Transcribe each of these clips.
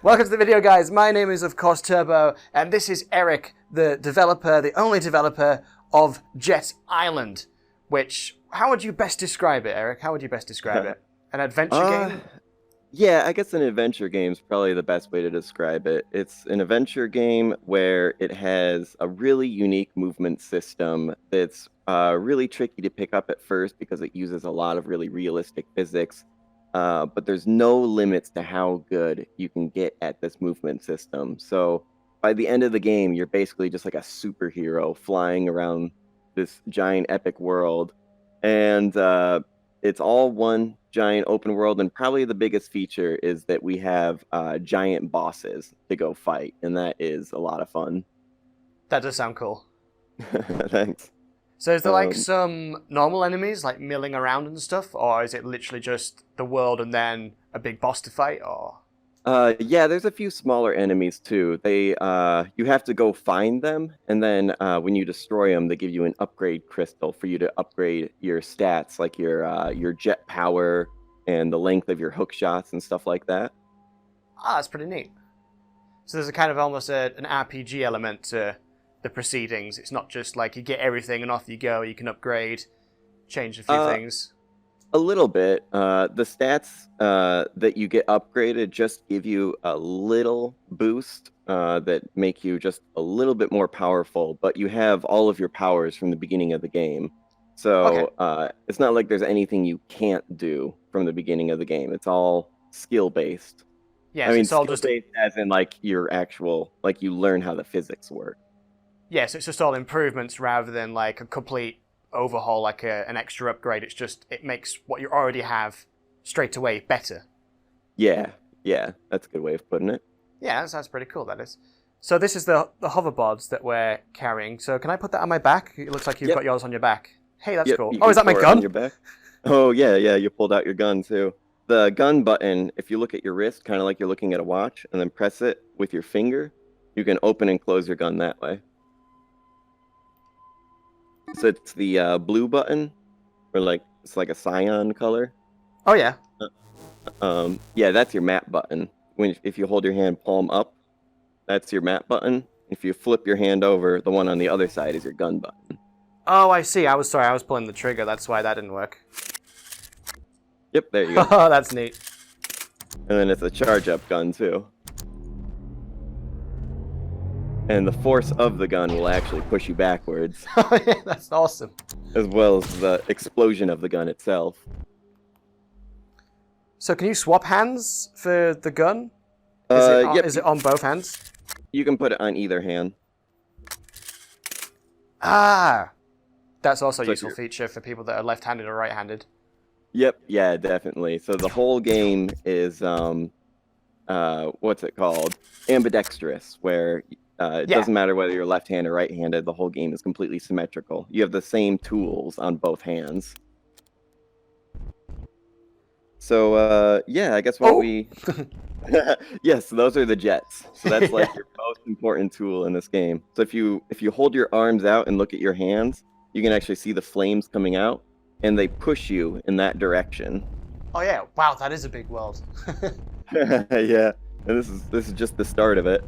Welcome to the video, guys. My name is, of course, Turbo, and this is Eric, the developer, the only developer of Jet Island, which, how would you best describe it, Eric? How would you best describe it? An adventure game? Yeah, I guess an adventure game is probably the best way to describe it. It's an adventure game where it has a really unique movement system that's really tricky to pick up at first because it uses a lot of really realistic physics. But there's no limits to how good you can get at this movement system. So by the end of the game, you're basically just like a superhero flying around this giant epic world. And it's all one giant open world, and probably the biggest feature is that we have giant bosses to go fight, and that is a lot of fun. That does sound cool. Thanks. So is there like some normal enemies like milling around and stuff, or is it literally just the world and then a big boss to fight, or? Yeah, there's a few smaller enemies too. They you have to go find them, and then when you destroy them, they give you an upgrade crystal for you to upgrade your stats, like your jet power and the length of your hook shots and stuff like that. Ah, that's pretty neat. So there's a kind of almost an RPG element to the proceedings. It's not just like you get everything and off you go. You can upgrade, change a few things. A little bit. The stats that you get upgraded just give you a little boost that make you just a little bit more powerful, but you have all of your powers from the beginning of the game. So it's not like there's anything you can't do from the beginning of the game. It's all skill-based. Yes, I mean, it's all just skill-based as in like your actual, like you learn how the physics work. Yes, it's just all improvements rather than like a complete overhaul, like an extra upgrade. It's just, it makes what you already have straight away better. Yeah, that's a good way of putting it. Yeah, that's pretty cool, that is. So this is the hoverboards that we're carrying. So can I put that on my back? It looks like you've got yours on your back. Hey, that's cool. Oh, is that my gun? Your back. Oh, yeah, you pulled out your gun too. The gun button, if you look at your wrist, kind of like you're looking at a watch, and then press it with your finger, you can open and close your gun that way. So it's the blue button, or like it's like a cyan color. Oh yeah. Yeah, that's your map button. If you hold your hand palm up, that's your map button. If you flip your hand over, the one on the other side is your gun button. Oh, I see. I was pulling the trigger. That's why that didn't work. Yep, there you go. Oh, that's neat. And then it's a charge-up gun too. And the force of the gun will actually push you backwards. Oh yeah, that's awesome. As well as the explosion of the gun itself. So can you swap hands for the gun? Is it on both hands? You can put it on either hand. Ah! That's also a useful feature for people that are left-handed or right-handed. Yep, yeah, definitely. So the whole game is, what's it called? Ambidextrous, where it doesn't matter whether you're left-handed or right-handed, the whole game is completely symmetrical. You have the same tools on both hands. So, yeah, I guess what we... Yes, those are the jets. So that's like your most important tool in this game. So if you hold your arms out and look at your hands, you can actually see the flames coming out, and they push you in that direction. Oh yeah, wow, that is a big world. Yeah, and this is just the start of it.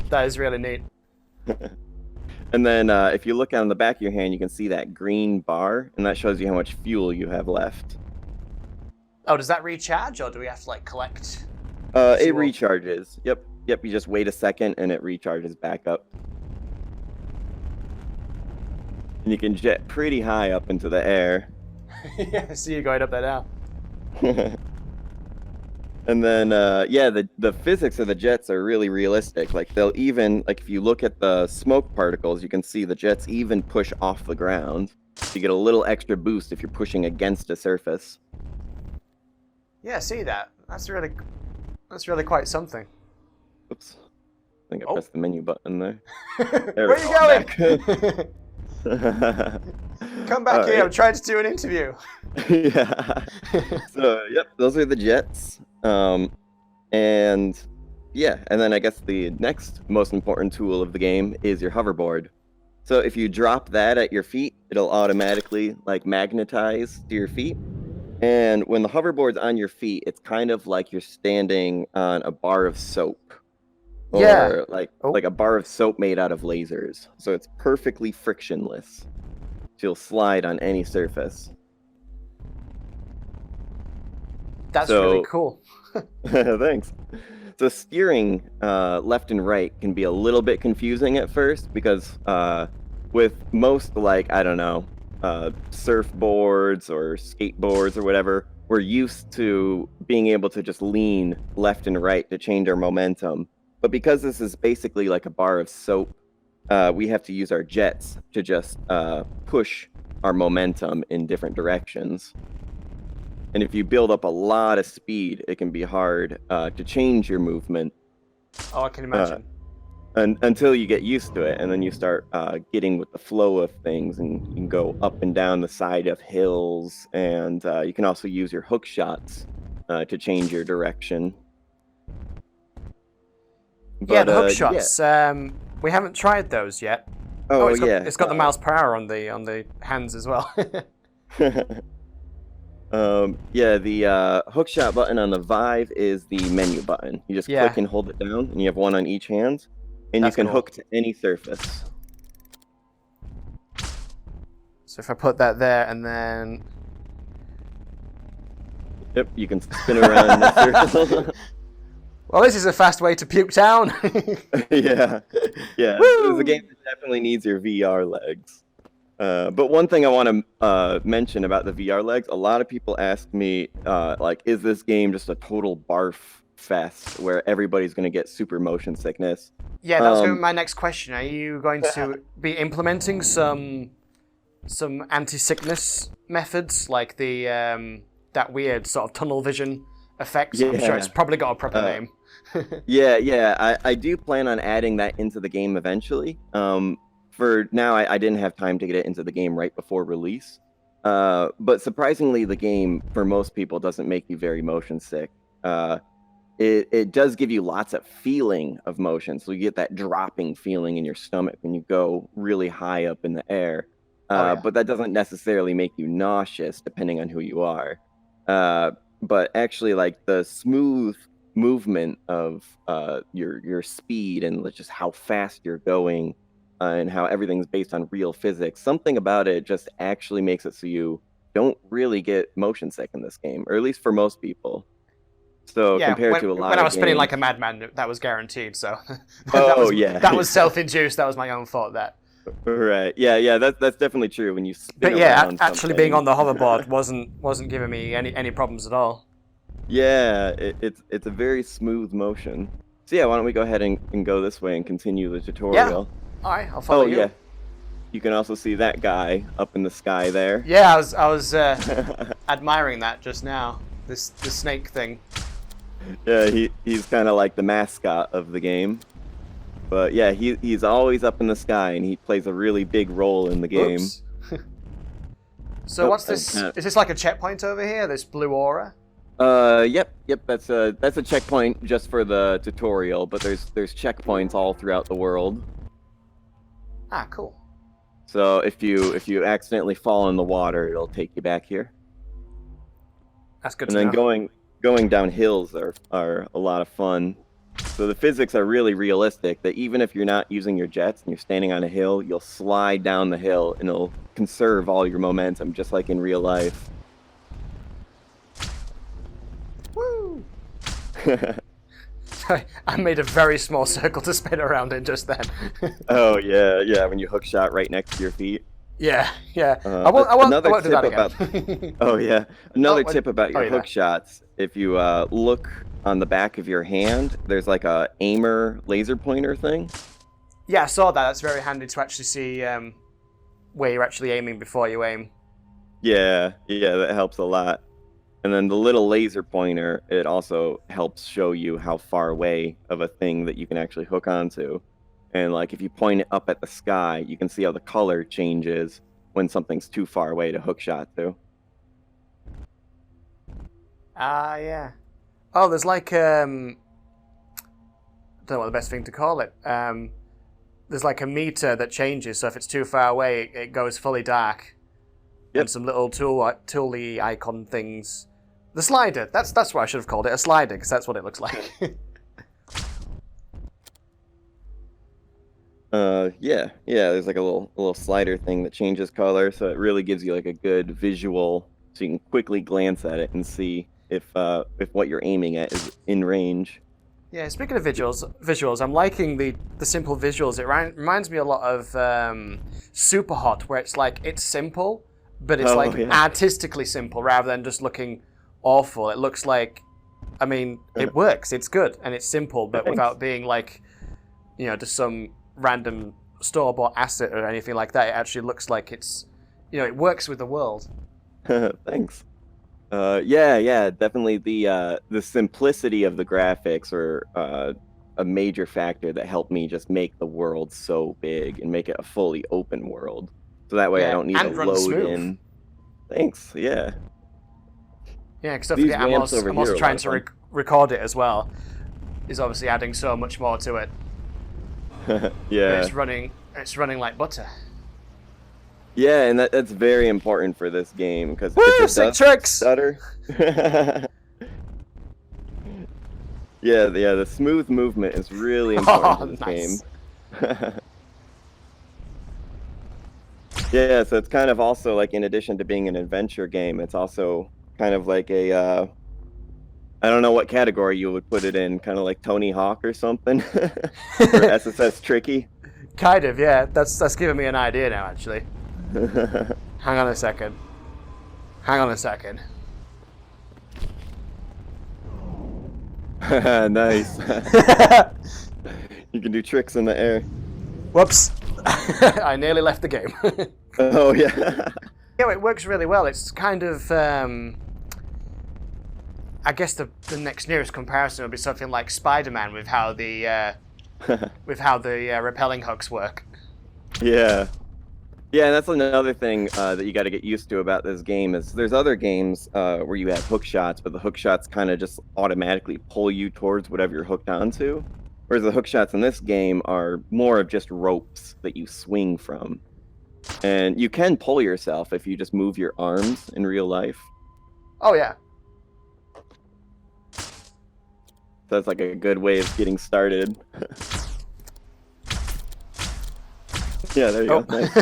That is really neat. And then if you look on the back of your hand, you can see that green bar, and that shows you how much fuel you have left. Oh, does that recharge, or do we have to like collect? It recharges. Yep. You just wait a second, and it recharges back up. And you can jet pretty high up into the air. Yeah, I see you going up there now. And then, yeah, the physics of the jets are really realistic. Like, they'll even, like, if you look at the smoke particles, you can see the jets even push off the ground. You get a little extra boost if you're pushing against a surface. Yeah, see that. That's really quite something. Oops. I think I pressed the menu button there. Where are you going? Come back here, I'm trying to do an interview. Yeah. So, yep, those are the jets. And yeah, and then I guess the next most important tool of the game is your hoverboard. So if you drop that at your feet, it'll automatically like magnetize to your feet. And when the hoverboard's on your feet, it's kind of like you're standing on a bar of soap, Yeah. or like Oh, a bar of soap made out of lasers. So it's perfectly frictionless. So you'll slide on any surface. that's really So cool. thanks. So steering left and right can be a little bit confusing at first because with most, like, I don't know, surfboards or skateboards or whatever, we're used to being able to just lean left and right to change our momentum. But because this is basically like a bar of soap, we have to use our jets to just push our momentum in different directions. And if you build up a lot of speed, it can be hard to change your movement Oh, I can imagine. until you get used to it. And then you start getting with the flow of things, and you can go up and down the side of hills. And you can also use your hook shots to change your direction. Yeah, But, the hook yeah. shots. We haven't tried those yet. Oh, it's yeah. got the miles per hour on the hands as well. Yeah, the hook shot button on the Vive is the menu button. You just Yeah. click and hold it down, and you have one on each hand, and That's you can cool. hook to any surface. So if I put that there and then... Yep, you can spin around in a circle. Well, this is a fast way to puke town. Yeah. Woo! It's a game that definitely needs your VR legs. But one thing I want to mention about the VR legs, a lot of people ask me, like, is this game just a total barf fest where everybody's going to get super motion sickness? Yeah, that was going to be my next question. Are you going to be implementing some anti-sickness methods, like the that weird sort of tunnel vision effect? I'm sure it's probably got a proper name. Yeah. I do plan on adding that into the game eventually. For now, I didn't have time to get it into the game right before release. But surprisingly, the game, for most people, doesn't make you very motion sick. It does give you lots of feeling of motion. So you get that dropping feeling in your stomach when you go really high up in the air. But that doesn't necessarily make you nauseous, depending on who you are. But actually, like, the smooth movement of your speed and just how fast you're going, and how everything's based on real physics, something about it just actually makes it so you don't really get motion sick in this game, or at least for most people. So compared to a lot when of I was spinning games, like a madman, that was guaranteed. So yeah, that was self-induced. That was my own fault. That. Right. Yeah. That's definitely true. When you spin But yeah, around actually being on the something. hoverboard wasn't giving me any problems at all. Yeah, it's a very smooth motion. So yeah, why don't we go ahead and go this way and continue the tutorial? All right, I'll follow you. Yeah. You can also see that guy up in the sky there. Yeah, I was admiring that just now. The snake thing. Yeah, he's kind of like the mascot of the game. But yeah, he's always up in the sky, and he plays a really big role in the game. Oops. So what's this? Is this like a checkpoint over here? This blue aura? Yep. That's a checkpoint just for the tutorial, but there's checkpoints all throughout the world. Ah, cool. So if you accidentally fall in the water, it'll take you back here. That's good and to know. then going down hills are a lot of fun. So the physics are really realistic, that even if you're not using your jets and you're standing on a hill, you'll slide down the hill and it'll conserve all your momentum, just like in real life. Woo! I made a very small circle to spin around in just then. Oh yeah, when you hook shot right next to your feet. Yeah. I won't do that again. Oh yeah, another tip about your yeah. hook shots. If you look on the back of your hand, there's like a aimer laser pointer thing. Yeah, I saw that. That's very handy to actually see where you're actually aiming before you aim. Yeah, that helps a lot. And then the little laser pointer, it also helps show you how far away of a thing that you can actually hook onto. And like if you point it up at the sky, you can see how the color changes when something's too far away to hook shot to. Ah, yeah. Oh, there's like I don't know what the best thing to call it. There's like a meter that changes, so if it's too far away, it goes fully dark. and some little tooly icon things. The slider. That's what I should have called it, a slider, because that's what it looks like. Yeah. There's like a little slider thing that changes color, so it really gives you like a good visual, so you can quickly glance at it and see if what you're aiming at is in range. Yeah, speaking of visuals, I'm liking the simple visuals. It reminds me a lot of Super Hot, where it's like it's simple, but it's artistically simple rather than just looking awful. It looks like, I mean, it works. It's good and it's simple, but without being like, just some random store-bought asset or anything like that. It actually looks like it's, it works with the world. Thanks. Yeah, definitely the simplicity of the graphics are a major factor that helped me just make the world so big and make it a fully open world. So that way I don't need to load in. Thanks. Yeah. Yeah, because don't forget, I'm also trying to record it as well. Is obviously adding so much more to it. Yeah. It's running like butter. Yeah, and that's very important for this game because sick tricks. Stutter. Yeah, the smooth movement is really important in this game. Yeah, so it's kind of also like, in addition to being an adventure game, it's also kind of like a I don't know what category you would put it in, kind of like Tony Hawk or something, or SSS Tricky. Kind of, yeah. That's giving me an idea now, actually. Hang on a second. Nice. You can do tricks in the air. Whoops. I nearly left the game. Oh, yeah. Yeah, it works really well. It's kind of, I guess the next nearest comparison would be something like Spider-Man with how the repelling hooks work. Yeah. Yeah, and that's another thing that you got to get used to about this game is there's other games where you have hook shots, but the hook shots kind of just automatically pull you towards whatever you're hooked onto. Whereas the hook shots in this game are more of just ropes that you swing from. And you can pull yourself if you just move your arms in real life. Oh, yeah. So that's like a good way of getting started. Yeah, there you go. Nice.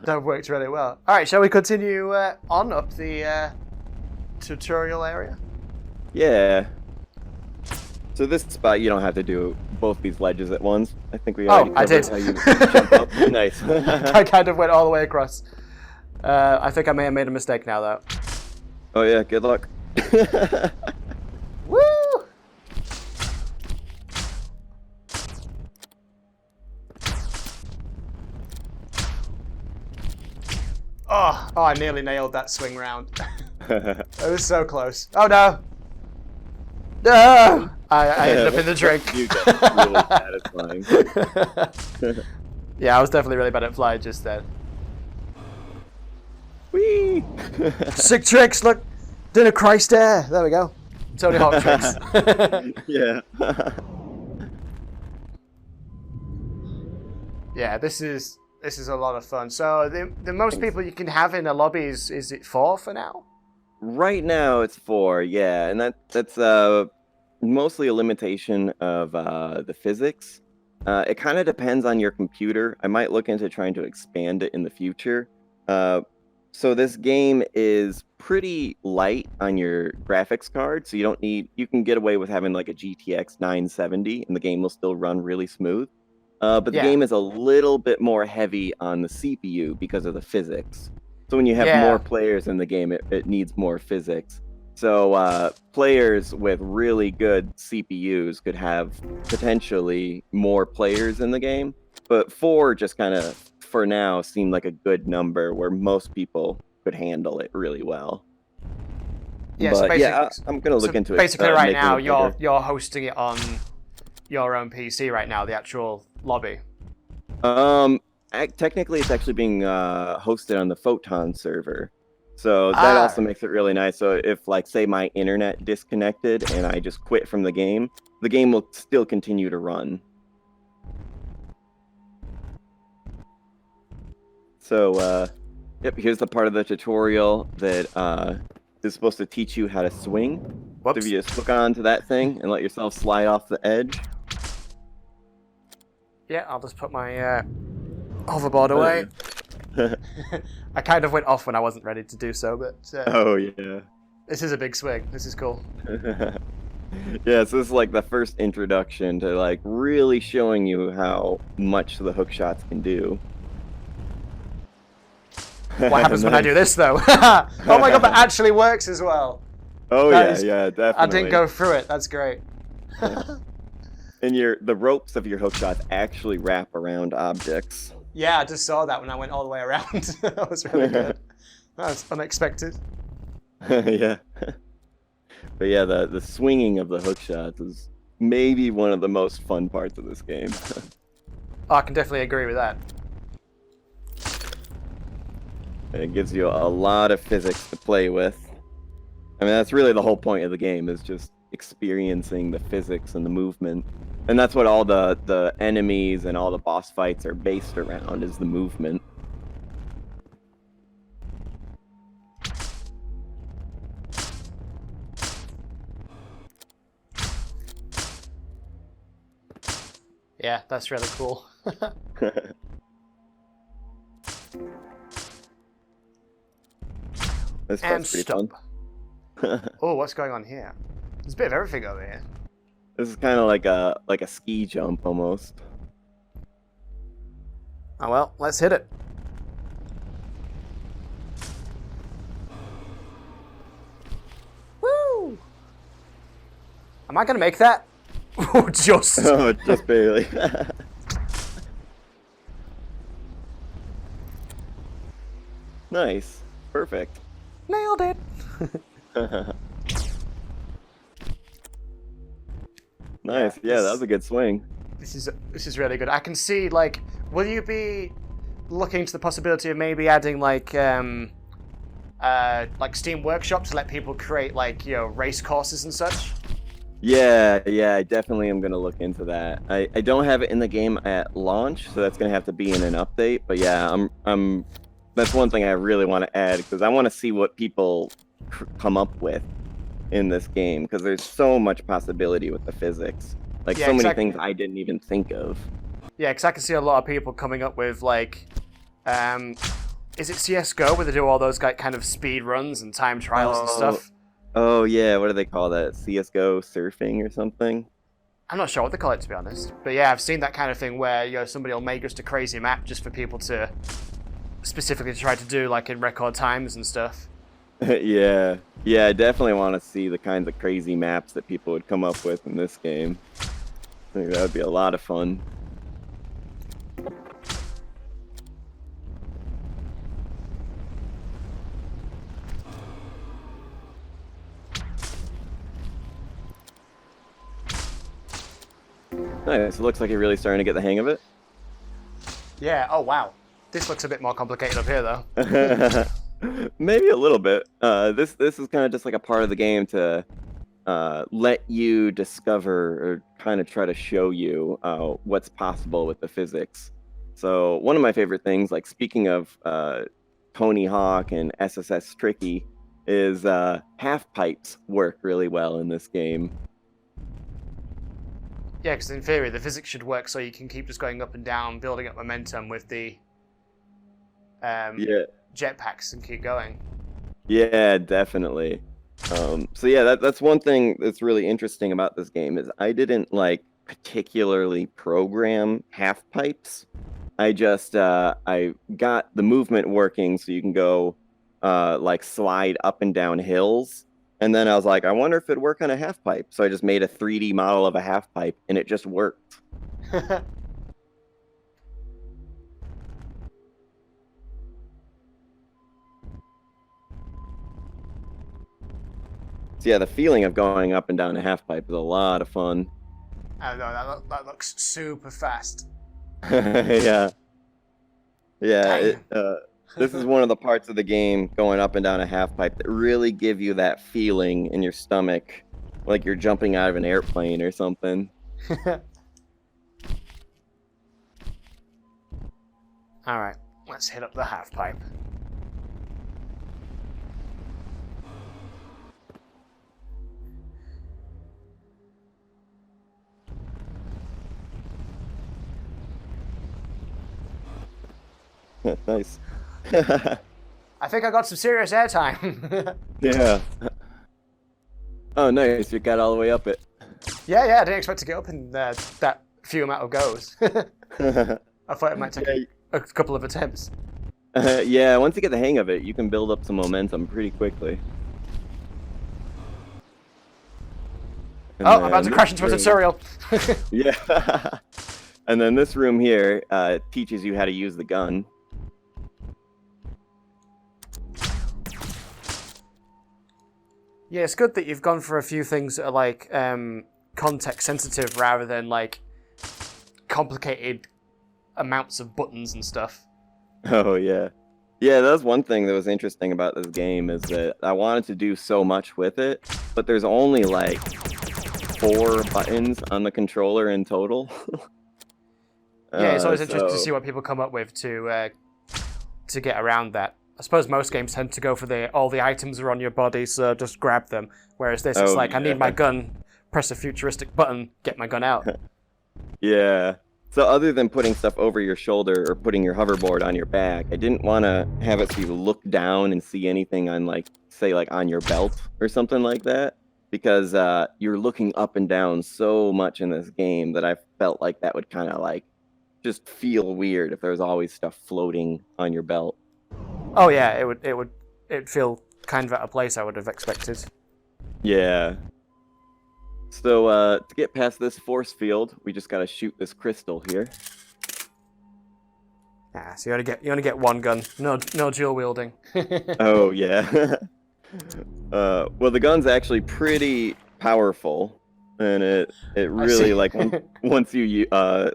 That worked really well. All right, shall we continue on up the tutorial area? Yeah. So this spot, you don't have to do both these ledges at once. I think we already covered how you jump up. Nice. I kind of went all the way across. I think I may have made a mistake now, though. Oh, yeah, good luck. Woo! Oh, I nearly nailed that swing round. It was so close. Oh, no. No! I ended up in the drink. You get really satisfying. Yeah, I was definitely really bad at flying just then. Whee! Sick tricks, look! Did a Christ air. There we go. Tony Hawk tricks. Yeah. Yeah, this is a lot of fun. So the most people you can have in a lobby is it 4 for now? Right now it's 4, yeah, and that's mostly a limitation of the physics. It kind of depends on your computer. I might look into trying to expand it in the future. So this game is pretty light on your graphics card, so you can get away with having like a GTX 970 and the game will still run really smooth. But the game is a little bit more heavy on the CPU because of the physics. So when you have more players in the game, it needs more physics. So players with really good CPUs could have potentially more players in the game. But 4 just kind of, for now, seemed like a good number where most people could handle it really well. Yeah, but, so I'm going to look into it. Basically, right now, you're hosting it on your own PC right now, the actual lobby. Technically, it's actually being hosted on the Photon server. So that also makes it really nice. So if, like, say my internet disconnected and I just quit from the game will still continue to run. So, Yep, here's the part of the tutorial that is supposed to teach you how to swing. So Whoops. if you just hook onto that thing and let yourself slide off the edge. Yeah, I'll just put my hoverboard away. I kind of went off when I wasn't ready to do so, but Oh, yeah. this is a big swing. This is cool. Yeah, so this is like the first introduction to like really showing you how much the hook shots can do. What happens when I do this, though? Oh my god, that actually works as well. Oh, yeah, definitely. I didn't go through it. That's great. And the ropes of your hook shots actually wrap around objects. Yeah, I just saw that when I went all the way around. That was really good. That was unexpected. Yeah. But yeah, the swinging of the hook shots is maybe one of the most fun parts of this game. Oh, I can definitely agree with that. And it gives you a lot of physics to play with. I mean, that's really the whole point of the game, is just experiencing the physics and the movement. And that's what all the enemies and all the boss fights are based around, is the movement. Yeah, that's really cool. This And part's pretty stop. fun. Oh, what's going on here? There's a bit of everything over here. This is kind of like a ski jump almost. Oh well, let's hit it. Woo! Am I gonna make that? Oh, just. Oh, just barely. Nice. Perfect. Nailed it. Nice. Yeah, that was a good swing. This is really good. I can see, like, will you be looking to the possibility of maybe adding like Steam Workshop to let people create like, you know, race courses and such? Yeah, I definitely am gonna look into that. I don't have it in the game at launch, so that's gonna have to be in an update. But yeah, I'm that's one thing I really want to add, because I want to see what people come up with in this game, because there's so much possibility with the physics. Like, Yeah, so many exactly. things I didn't even think of. Yeah, because I can see a lot of people coming up with like, is it CS:GO where they do all those kind of speed runs and time trials and stuff? Oh yeah, what do they call that? CS:GO surfing or something? I'm not sure what they call it, to be honest. But yeah, I've seen that kind of thing where, you know, somebody will make just a crazy map just for people to specifically try to do like in record times and stuff. Yeah, I definitely want to see the kinds of crazy maps that people would come up with in this game. I think that would be a lot of fun. Nice. It looks like you're really starting to get the hang of it. Yeah, oh wow. This looks a bit more complicated up here though. Maybe a little bit. This is kind of just like a part of the game to let you discover, or kind of try to show you what's possible with the physics. So one of my favorite things, like speaking of Tony Hawk and SSS Tricky, is half pipes work really well in this game. Yeah, because in theory the physics should work so you can keep just going up and down, building up momentum with the Yeah. jetpacks and keep going. Yeah, definitely. So yeah, that's one thing that's really interesting about this game, is I didn't like particularly program half pipes. I just I got the movement working so you can go like slide up and down hills. And then I was like, I wonder if it'd work on a half pipe. So I just made a 3D model of a half pipe, and it just worked. So yeah, the feeling of going up and down a half pipe is a lot of fun. I don't know, that looks super fast. Yeah. This is one of the parts of the game, going up and down a half pipe, that really give you that feeling in your stomach, like you're jumping out of an airplane or something. Alright, let's hit up the half pipe. Nice. I think I got some serious airtime. Yeah. Oh, nice. You got all the way up it. Yeah, I didn't expect to get up in that few amount of goes. I thought it might take a couple of attempts. Yeah, once you get the hang of it, you can build up some momentum pretty quickly. And I'm about to crash into a tutorial. Yeah. And then this room here teaches you how to use the gun. Yeah, it's good that you've gone for a few things that are like context sensitive rather than like complicated amounts of buttons and stuff. Oh yeah. Yeah, that was one thing that was interesting about this game is that I wanted to do so much with it, but there's only like 4 buttons on the controller in total. Yeah, it's always interesting to see what people come up with to get around that. I suppose most games tend to go for all the items are on your body, so just grab them. Whereas this is like, I need my gun, press a futuristic button, get my gun out. Yeah. So other than putting stuff over your shoulder or putting your hoverboard on your back, I didn't want to have it so you look down and see anything on like, say like on your belt or something like that. Because you're looking up and down so much in this game that I felt like that would kind of like just feel weird if there was always stuff floating on your belt. Oh yeah, it'd feel kind of out of place, I would have expected. Yeah. So to get past this force field, we just gotta shoot this crystal here. Ah, so you only get one gun, no dual wielding. Oh yeah. Well, the gun's actually pretty powerful, and it really like once you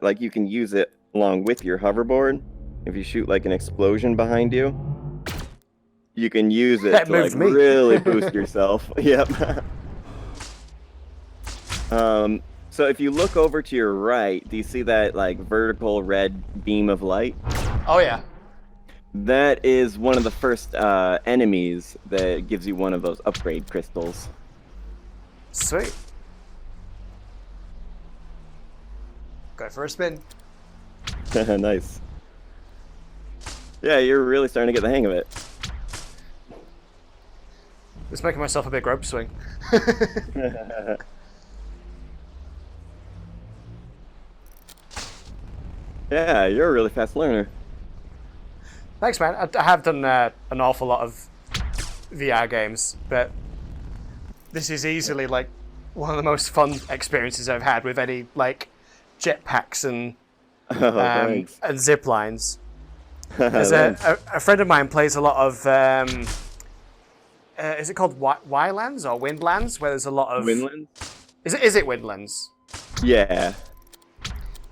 like you can use it along with your hoverboard. If you shoot like an explosion behind you, you can use it to like really boost yourself. Yep. So if you look over to your right, do you see that like vertical red beam of light? Oh yeah. That is one of the first enemies that gives you one of those upgrade crystals. Sweet. Go for a spin. Nice. Yeah, you're really starting to get the hang of it. Just making myself a big rope swing. Yeah, you're a really fast learner. Thanks, man. I have done an awful lot of VR games, but this is easily like one of the most fun experiences I've had with any like jetpacks and zip lines. There's a friend of mine plays a lot of is it called Wylands or Windlands, where there's a lot of Windlands? Is it Windlands? Yeah.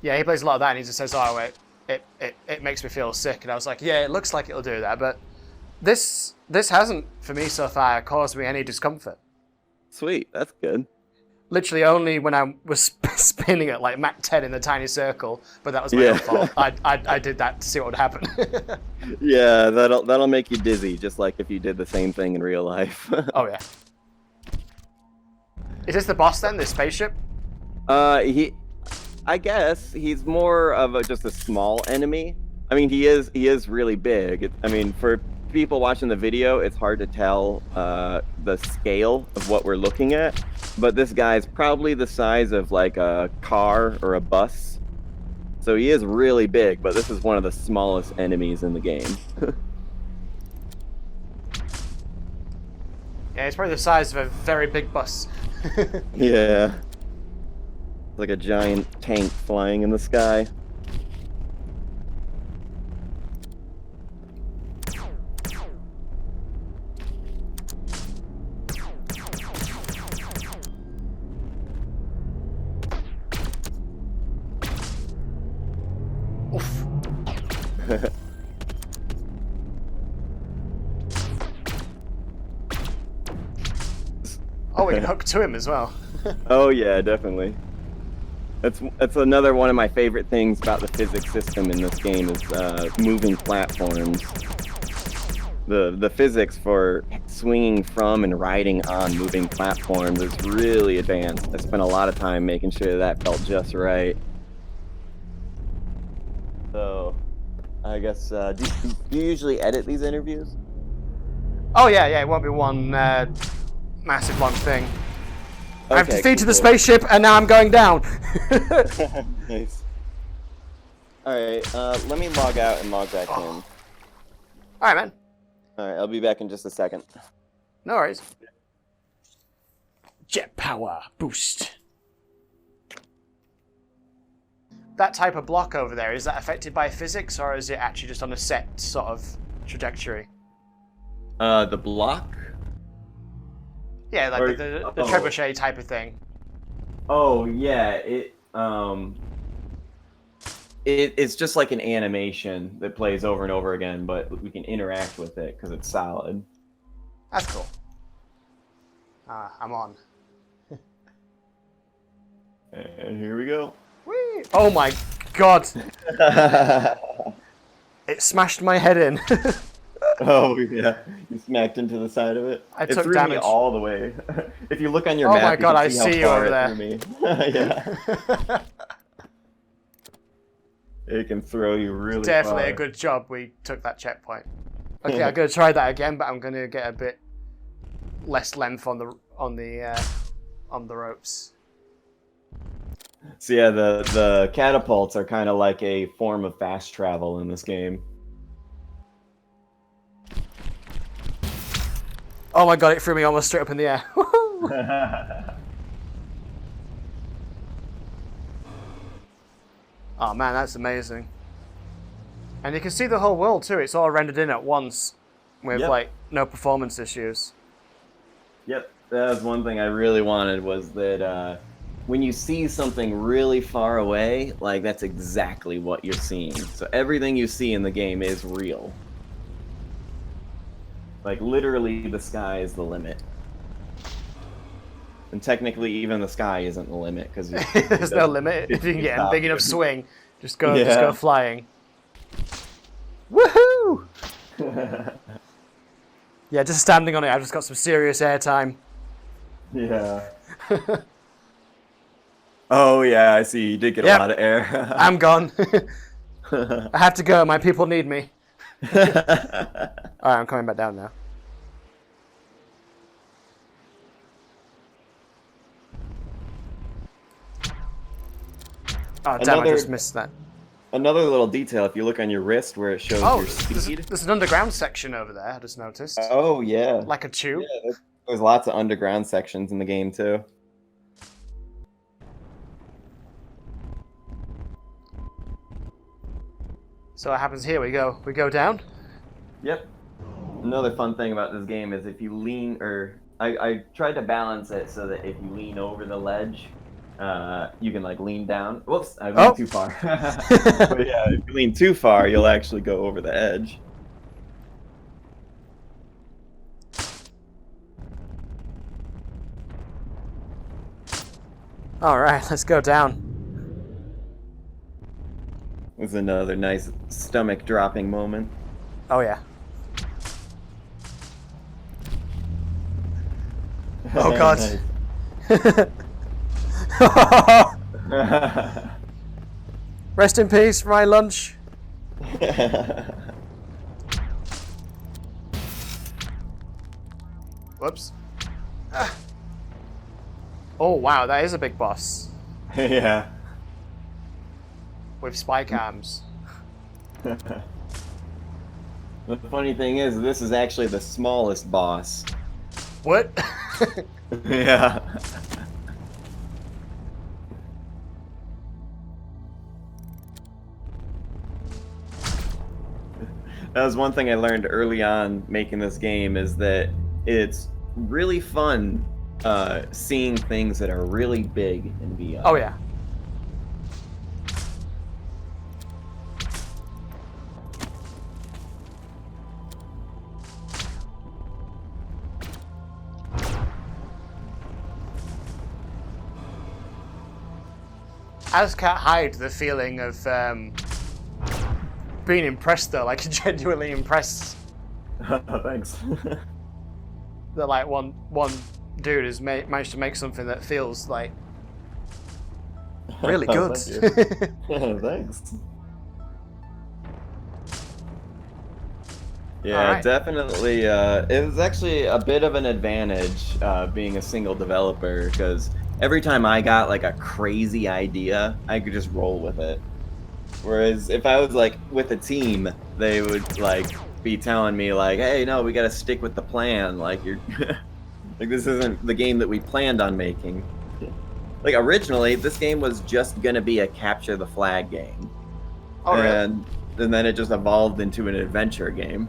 Yeah, he plays a lot of that, and he just says, "Oh, it makes me feel sick." And I was like, "Yeah, it looks like it'll do that, but this hasn't for me so far caused me any discomfort." Sweet, that's good. Literally only when I was spinning at like Mach 10 in the tiny circle, but that was my own fault. I did that to see what would happen. Yeah, that'll make you dizzy, just like if you did the same thing in real life. Oh yeah. Is this the boss then? This spaceship? I guess he's more of just a small enemy. I mean, he is really big. I mean, for people watching the video, it's hard to tell the scale of what we're looking at. But this guy's probably the size of like a car or a bus. So he is really big, but this is one of the smallest enemies in the game. Yeah, it's probably the size of a very big bus. Yeah. Like a giant tank flying in the sky. Oof. Oh, we can hook to him as well. Oh yeah, definitely. That's another one of my favorite things about the physics system in this game is moving platforms. The physics for swinging from and riding on moving platforms is really advanced. I spent a lot of time making sure that felt just right. So I guess, do you usually edit these interviews? Oh yeah, it won't be one massive long thing. Okay, I've defeated cool. the spaceship and now I'm going down. Nice. Alright, let me log out and log back in. Alright, man. Alright, I'll be back in just a second. No worries. Jet power boost. That type of block over there, is that affected by physics or is it actually just on a set sort of trajectory? The block? Yeah, like the trebuchet type of thing. Oh yeah, it's just like an animation that plays over and over again, but we can interact with it because it's solid. That's cool. I'm on. And here we go. Whee! Oh my god! It smashed my head in. Oh yeah, you smacked into the side of it. I It took threw damage. me all the way. If you look on your Oh map, my you god, can I see how see you far over it there. threw me. Yeah. It can throw you really Definitely far. a good job we took that checkpoint. Okay, I'm gonna try that again, but I'm gonna get a bit less length on the ropes. So yeah, the catapults are kind of like a form of fast travel in this game. Oh my god, it threw me almost straight up in the air. Oh man, that's amazing. And you can see the whole world too. It's all rendered in at once with like no performance issues. Yep, that was one thing I really wanted, was that when you see something really far away, like that's exactly what you're seeing. So everything you see in the game is real. Like literally the sky is the limit. And technically even the sky isn't the limit, because there's no limit. If you can get a big enough swing, just go flying. Woohoo! Yeah, just standing on it, I've just got some serious airtime. Yeah. Oh yeah, I see. You did get a lot of air. I'm gone. I have to go. My people need me. Alright, I'm coming back down now. Oh damn, I just missed that. Another little detail, if you look on your wrist where it shows your speed. There's an underground section over there, I just noticed. Oh yeah. Like a tube. Yeah, there's lots of underground sections in the game too. So what happens here? We go down? Yep. Another fun thing about this game is if you lean, or I tried to balance it so that if you lean over the ledge, you can like lean down. Whoops, I leaned too far. But yeah, if you lean too far, you'll actually go over the edge. Alright, let's go down. This is another nice stomach dropping moment. Oh yeah. Oh god. Rest in peace for my lunch. Whoops. Oh wow, that is a big boss. Yeah. With spike arms. The funny thing is, this is actually the smallest boss. What? Yeah. That was one thing I learned early on making this game, is that it's really fun seeing things that are really big in VR. Oh yeah. I just can't hide the feeling of being impressed though, like genuinely impressed. Thanks. That like one dude has managed to make something that feels like really good. Thanks. Yeah, right. definitely. It was actually a bit of an advantage being a single developer because every time I got like a crazy idea, I could just roll with it. Whereas if I was like with a team, they would like be telling me like, "Hey, no, we got to stick with the plan. Like you're like this isn't the game that we planned on making." Like originally, this game was just gonna be a capture the flag game, Oh, really? and then it just evolved into an adventure game.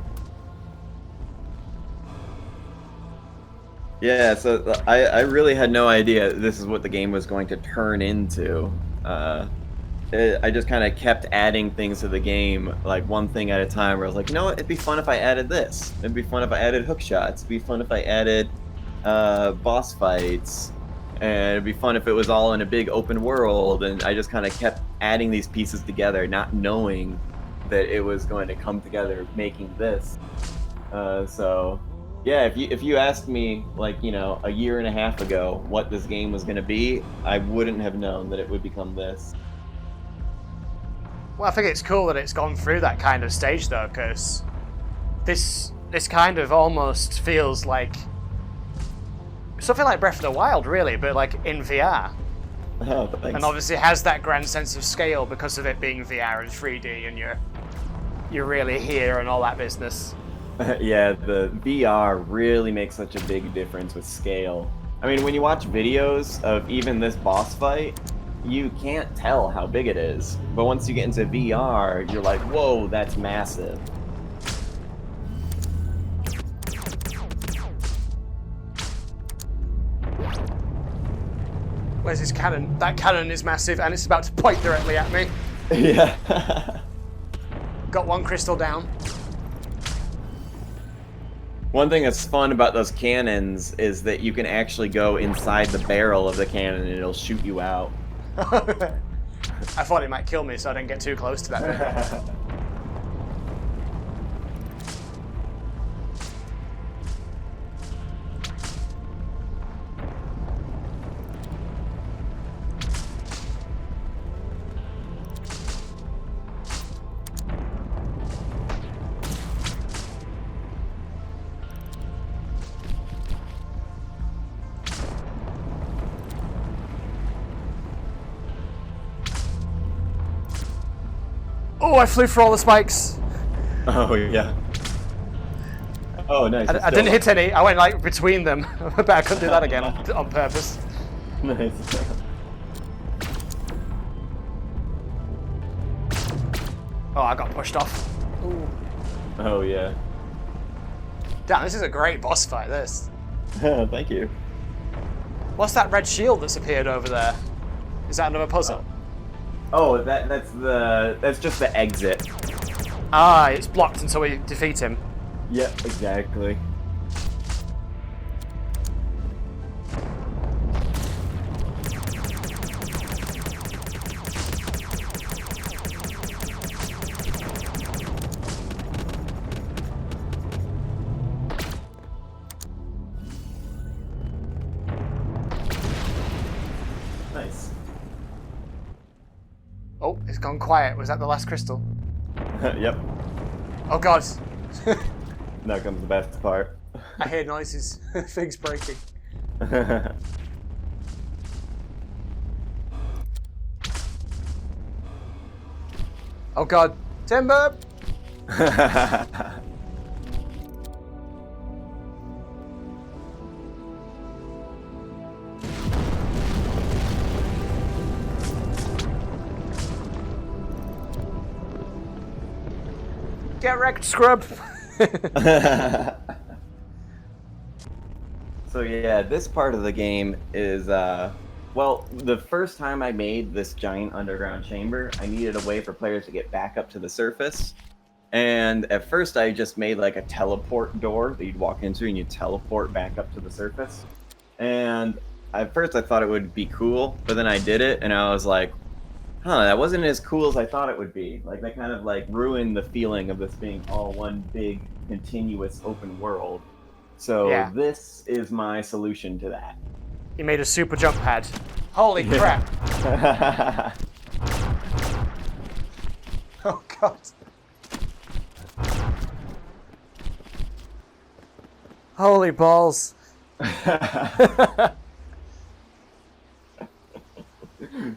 Yeah, so I really had no idea this is what the game was going to turn into. I just kind of kept adding things to the game, like one thing at a time, where I was like, you know what, it'd be fun if I added this. It'd be fun if I added hook shots. It'd be fun if I added boss fights. And it'd be fun if it was all in a big open world. And I just kind of kept adding these pieces together, not knowing that it was going to come together making this. So yeah, if you asked me like, you know, a year and a half ago what this game was going to be, I wouldn't have known that it would become this. Well, I think it's cool that it's gone through that kind of stage, though, because this kind of almost feels like something like Breath of the Wild, really, but like in VR. Oh, thanks. And obviously has that grand sense of scale because of it being VR and 3D, and you're really here and all that business. Yeah, the VR really makes such a big difference with scale. I mean, when you watch videos of even this boss fight, you can't tell how big it is. But once you get into VR, you're like, whoa, that's massive. Where's his cannon? That cannon is massive, and it's about to point directly at me. Yeah. Got one crystal down. One thing that's fun about those cannons is that you can actually go inside the barrel of the cannon and it'll shoot you out. I thought it might kill me, so I didn't get too close to that bit. Oh, I flew for all the spikes. Oh, yeah. Oh, nice. I didn't hit any. I went like between them. But I couldn't do that again on purpose. Nice. Oh, I got pushed off. Ooh. Oh, yeah. Damn, this is a great boss fight, this. Thank you. What's that red shield that's appeared over there? Is that another puzzle? Oh, that's just the exit. Ah, it's blocked until we defeat him. Yep, exactly. Nice. Oh, it's gone quiet. Was that the last crystal? Yep. Oh god. Now comes the best part. I hear noises. Things breaking. Oh god. Timber! Get wrecked, scrub! So yeah, this part of the game is, well, the first time I made this giant underground chamber, I needed a way for players to get back up to the surface. And at first I just made like a teleport door that you'd walk into and you teleport back up to the surface. And at first I thought it would be cool, but then I did it and I was like, huh, that wasn't as cool as I thought it would be. Like, that kind of like ruined the feeling of this being all one big continuous open world. So Yeah. This is my solution to that. You made a super jump pad. Holy crap! Oh god. Holy balls.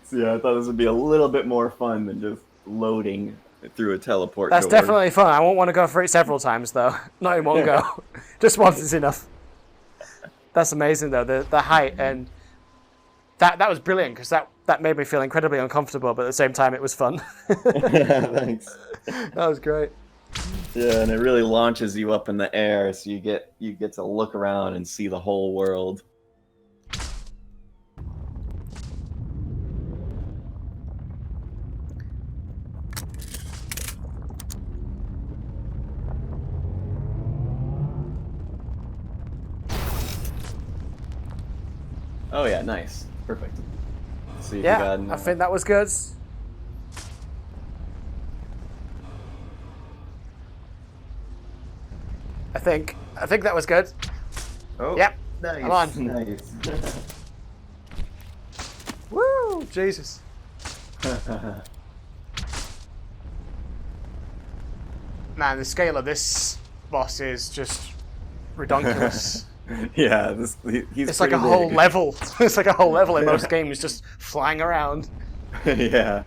So yeah, I thought this would be a little bit more fun than just loading through a teleport That's door. definitely fun. I won't want to go for it several times, though. Not in one go. Just once is enough. That's amazing, though. The height, and that was brilliant, because that made me feel incredibly uncomfortable, but at the same time, it was fun. Thanks. That was great. Yeah, and it really launches you up in the air, so you get to look around and see the whole world. Oh yeah, nice. Perfect. Let's see if Yeah, you got I think that was good. I think that was good. Oh, Yep. Nice. Come on. Nice. Woo! Jesus. Man, the scale of this boss is just redonkulous. Yeah, he's It's like a pretty whole big. level. It's like a whole level in most games just flying around. Yeah.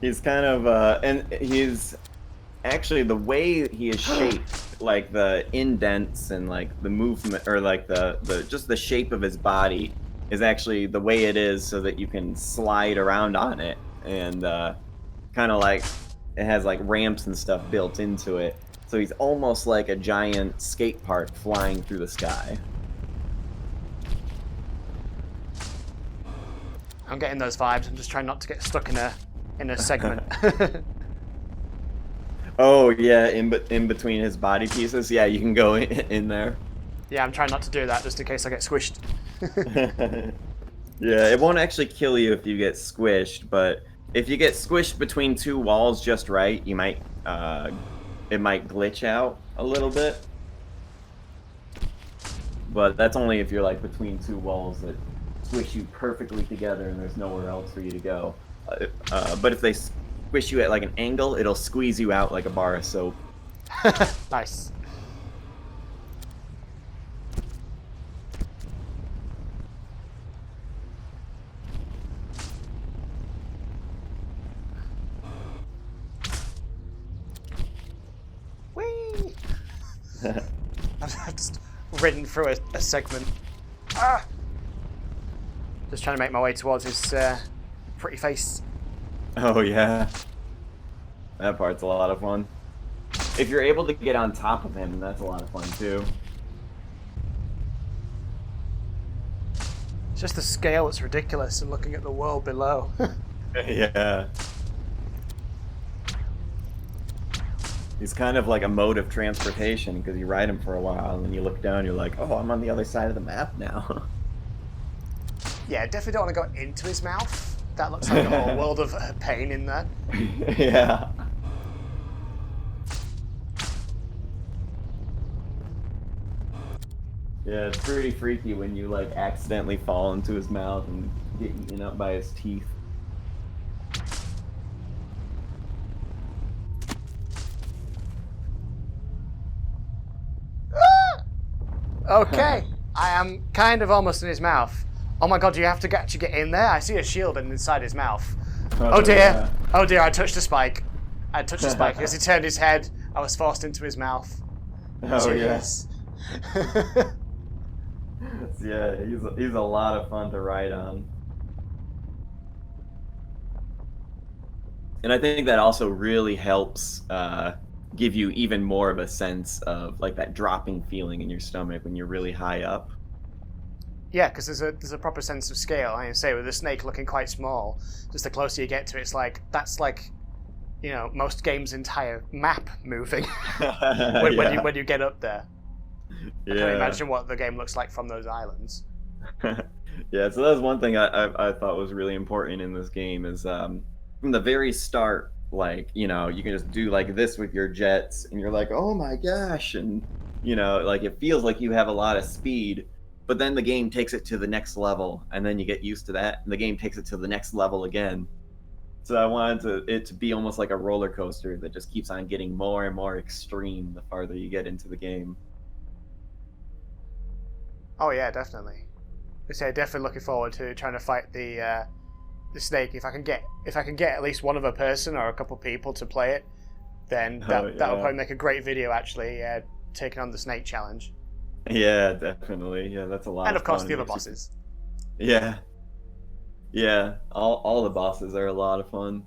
He's kind of, and he's actually, the way he is shaped, like the indents and like the movement, or like the just the shape of his body is actually the way it is, so that you can slide around on it, and kind of like it has like ramps and stuff built into it. So he's almost like a giant skate park flying through the sky. I'm getting those vibes. I'm just trying not to get stuck in a segment. Oh yeah, in between his body pieces. Yeah, you can go in there. Yeah, I'm trying not to do that just in case I get squished. Yeah, it won't actually kill you if you get squished, but if you get squished between two walls just right, you might it might glitch out a little bit. But that's only if you're like between two walls that squish you perfectly together and there's nowhere else for you to go. But if they squish you at like an angle, it'll squeeze you out like a bar of soap. Nice. Whee! I've just ridden through a segment. Ah! Just trying to make my way towards his pretty face. Oh yeah, that part's a lot of fun. If you're able to get on top of him, that's a lot of fun too. It's just the scale that's ridiculous, and looking at the world below. Yeah. He's kind of like a mode of transportation, because you ride him for a while and then you look down, you're like, oh, I'm on the other side of the map now. Yeah, definitely don't want to go into his mouth. That looks like a whole world of pain in that. Yeah. Yeah, it's pretty freaky when you like accidentally fall into his mouth and get eaten up by his teeth. Okay, I am kind of almost in his mouth. Oh my god, do you have to actually get in there? I see a shield inside his mouth. Oh dear. Yeah. Oh dear, I touched the spike. I touched the spike. As he turned his head, I was forced into his mouth. Oh yes. Yeah, he's a lot of fun to ride on. And I think that also really helps give you even more of a sense of like that dropping feeling in your stomach when you're really high up. Yeah, because there's a proper sense of scale. Like I say, with the snake looking quite small, just the closer you get to it, it's like that's like, you know, most games' entire map moving when you get up there. I can't imagine what the game looks like from those islands. Yeah, so that's one thing I thought was really important in this game is from the very start, like, you know, you can just do like this with your jets and you're like, oh my gosh, and you know, like it feels like you have a lot of speed, but then the game takes it to the next level and then you get used to that and the game takes it to the next level again. So I wanted it to be almost like a roller coaster that just keeps on getting more and more extreme the farther you get into the game. Oh yeah, definitely. I say definitely looking forward to trying to fight the snake. If I can get at least one other person or a couple people to play it, then that'll probably make a great video actually. Taking on the snake challenge. Yeah, definitely. Yeah, that's a lot. And of course fun. the other bosses. Yeah, yeah. All the bosses are a lot of fun.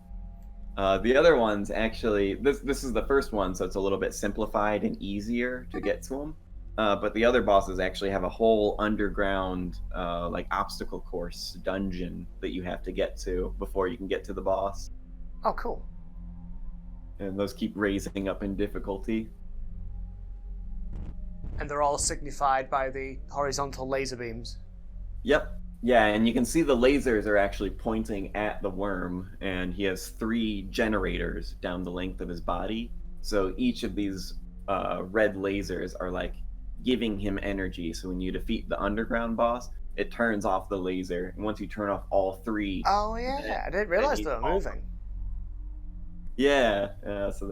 The other ones actually, this is the first one, so it's a little bit simplified and easier to get to them. But the other bosses actually have a whole underground like obstacle course dungeon that you have to get to before you can get to the boss. Oh, cool. And those keep raising up in difficulty. And they're all signified by the horizontal laser beams. Yep. Yeah, and you can see the lasers are actually pointing at the worm, and he has 3 generators down the length of his body. So each of these red lasers are like giving him energy. So when you defeat the underground boss, it turns off the laser, and once you turn off all 3. Oh yeah, I didn't realize they were moving. Yeah, so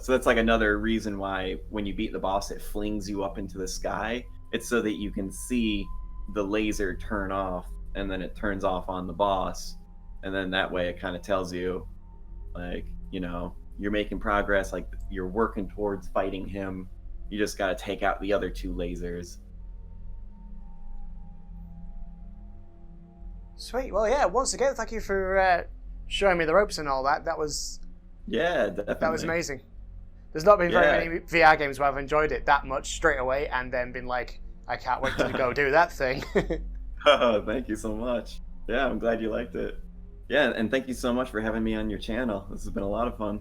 that's like another reason why when you beat the boss, it flings you up into the sky. It's so that you can see the laser turn off, and then it turns off on the boss, and then that way it kind of tells you, like, you know, you're making progress, like you're working towards fighting him. You just got to take out the other 2 lasers. Sweet. Well, yeah. Once again, thank you for showing me the ropes and all that. That was Definitely. That was amazing. There's not been very many VR games where I've enjoyed it that much straight away, and then been like, I can't wait to go do that thing. Oh, thank you so much. Yeah, I'm glad you liked it. Yeah, and thank you so much for having me on your channel. This has been a lot of fun.